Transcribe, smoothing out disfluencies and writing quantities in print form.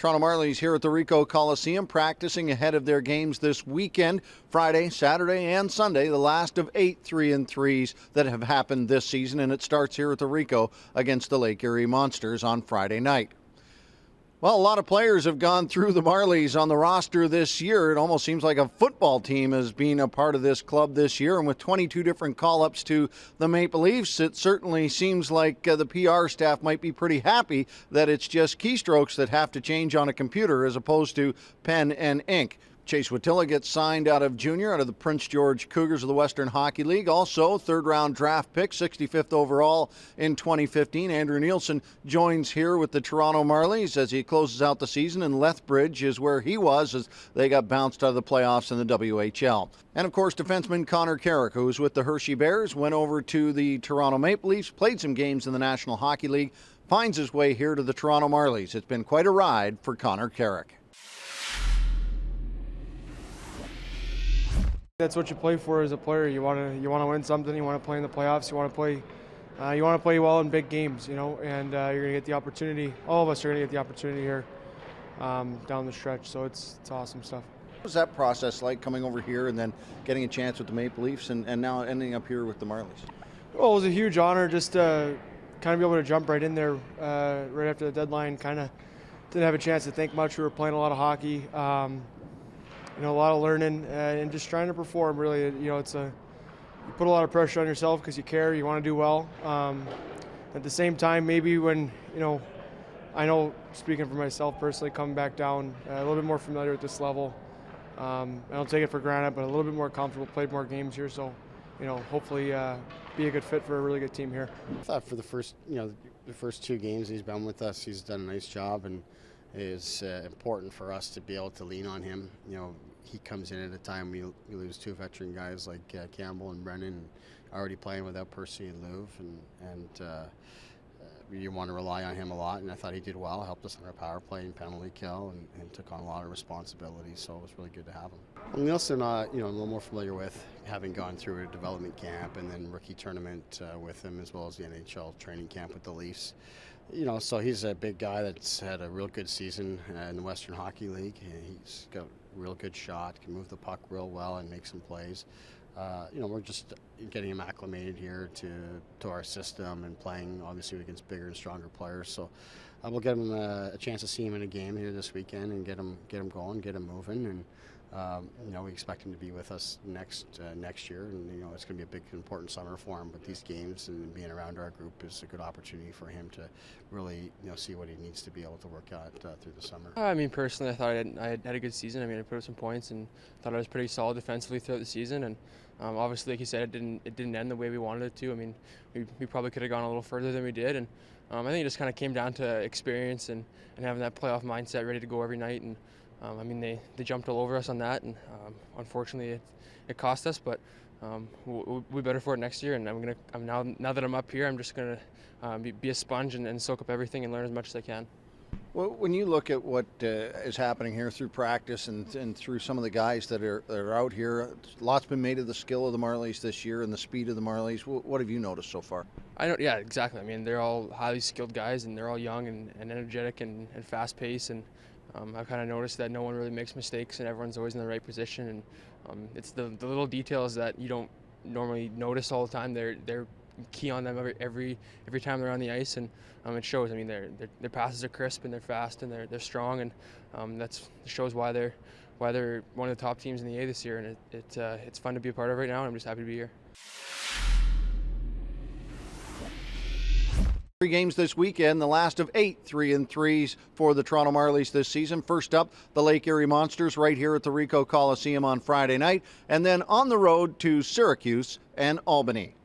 Toronto Marlies here at the Ricoh Coliseum practicing ahead of their games this weekend, Friday, Saturday, and Sunday, the last of 8 3-3s that have happened this season, and it starts here at the Ricoh against the Lake Erie Monsters on Friday night. Well, a lot of players have gone through the Marlies on the roster this year. It almost seems like a football team has been a part of this club this year. And with 22 different call-ups to the Maple Leafs, it certainly seems like the PR staff might be pretty happy that it's just keystrokes that have to change on a computer as opposed to pen and ink. Chase Watilla gets signed out of the Prince George Cougars of the Western Hockey League. Also, third-round draft pick, 65th overall in 2015. Andrew Nielsen joins here with the Toronto Marlies as he closes out the season, and Lethbridge is where he was as they got bounced out of the playoffs in the WHL. And, of course, defenseman Connor Carrick, who was with the Hershey Bears, went over to the Toronto Maple Leafs, played some games in the National Hockey League, finds his way here to the Toronto Marlies. It's been quite a ride for Connor Carrick. That's what you play for as a player. You want to win something. You want to play in the playoffs. You want to play well in big games. And you're going to get the opportunity. All of us are going to get the opportunity here down the stretch. So it's awesome stuff. What was that process like, coming over here and then getting a chance with the Maple Leafs and now ending up here with the Marlies? Well, it was a huge honor just to kind of be able to jump right in there right after the deadline. Kind of didn't have a chance to think much. We were playing a lot of hockey. A lot of learning and just trying to perform. Really, you put a lot of pressure on yourself because you care, you want to do well. At the same time, maybe when I know, speaking for myself personally, coming back down, a little bit more familiar with this level. I don't take it for granted, but a little bit more comfortable. Played more games here, so hopefully be a good fit for a really good team here. I thought for the first two games he's been with us, he's done a nice job, and it is important for us to be able to lean on him. He comes in at a time we lose two veteran guys like Campbell and Brennan, already playing without Percy and Louvre, and you want to rely on him a lot, and I thought he did well, helped us on our power play and penalty kill, and took on a lot of responsibility, so it was really good to have him. Well, Nielsen, I'm a little more familiar with, having gone through a development camp and then rookie tournament with him, as well as the NHL training camp with the Leafs. So he's a big guy that's had a real good season in the Western Hockey League. He's got a real good shot, can move the puck real well and make some plays. We're just getting him acclimated here to our system and playing obviously against bigger and stronger players. So we'll get him a chance to see him in a game here this weekend and get him going, get him moving, and we expect him to be with us next year, and it's going to be a big important summer for him. But these games and being around our group is a good opportunity for him to really see what he needs to be able to work out through the summer. Personally, I thought I had a good season. I put up some points and thought I was pretty solid defensively throughout the season. And obviously, like you said, it didn't end the way we wanted it to. We probably could have gone a little further than we did. And I think it just kind of came down to experience and having that playoff mindset ready to go every night. And they jumped all over us on that, and unfortunately it cost us. But we'll be better for it next year. And now that I'm up here, I'm just gonna be a sponge and soak up everything and learn as much as I can. Well, when you look at what is happening here through practice and through some of the guys that are out here, lots been made of the skill of the Marlies this year and the speed of the Marlies. What have you noticed so far? Yeah, exactly. They're all highly skilled guys, and they're all young and energetic and fast-paced. And I've kind of noticed that no one really makes mistakes, and everyone's always in the right position. And it's the little details that you don't normally notice all the time. They're key on them every time they're on the ice, and it shows. Their passes are crisp and they're fast and they're strong, and that shows why they're one of the top teams in the A this year. And it's fun to be a part of right now, and I'm just happy to be here. 3 games this weekend, the last of 8 3-3s for the Toronto Marlies this season. First up, the Lake Erie Monsters right here at the Ricoh Coliseum on Friday night, and then on the road to Syracuse and Albany.